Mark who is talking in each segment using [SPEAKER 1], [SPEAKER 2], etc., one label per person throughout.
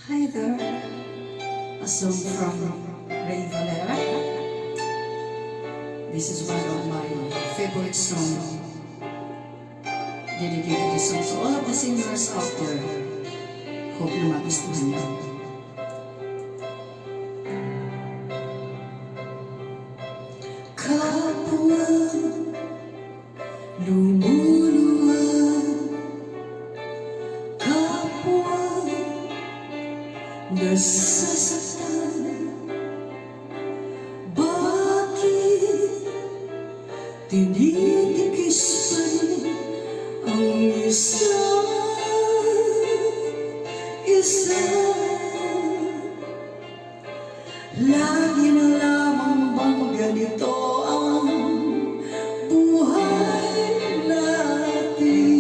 [SPEAKER 1] Hi there, a song from Ray Valera. This is one of my favorite songs. Dedicated this song to all of the singers out there. Hope na magustuhan niyo. Kapwa lumuluwag, kapwa nasasaktan. Bakit tinitikis pa rin ang isa? Lagi na lamang bang ganito ang buhay natin?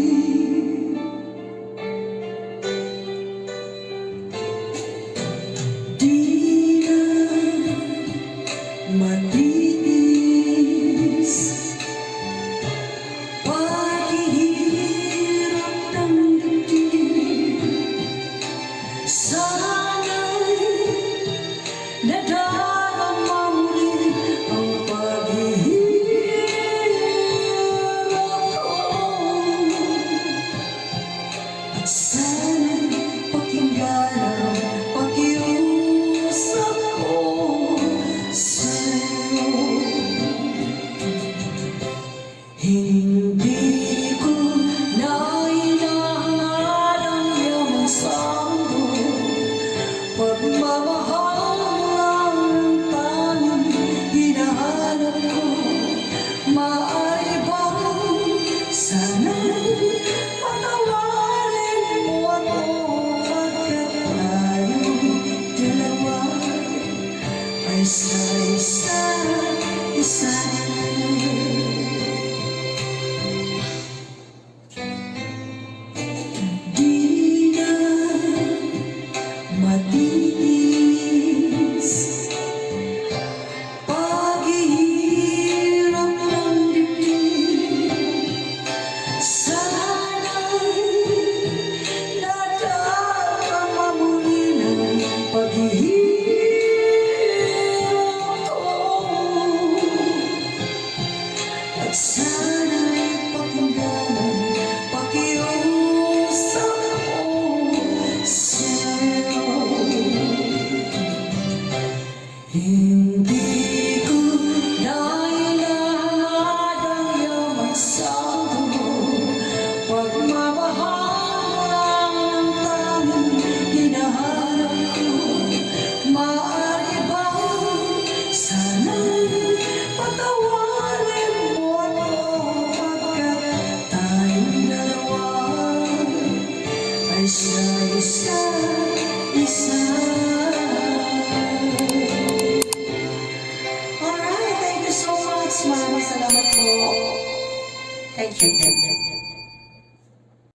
[SPEAKER 1] Di na matiis paghihirap ng dibdib. Sana'y nadarama mo rin ang paghihirap ko, at sana'y pakinggan ang pakiusap ko sa'yo. Hindi ko na hinahangad ang iyong sanggo, pagmamahal lang ang tanging hinahanap ko. Maaari bang sana'y patawarin mo ako, pagkat tayong dalawa ay sa isa't isa. Di na matiis paghihirap ng dibdib. Sana'y nadarama mo rin ang paghihirap ko, at sana'y pakinggan ang pakiusap ko sa'yo. Hindi ko na hinahangad ang iyong magsamo, pagmamahal lang ang tanging hinahanap ko. Maaari bang sana'y patawarin mo ako, pagkat tayong dalawa ay sa isa't isa. Alright, thank you so much. Maraming salamat po. Thank you.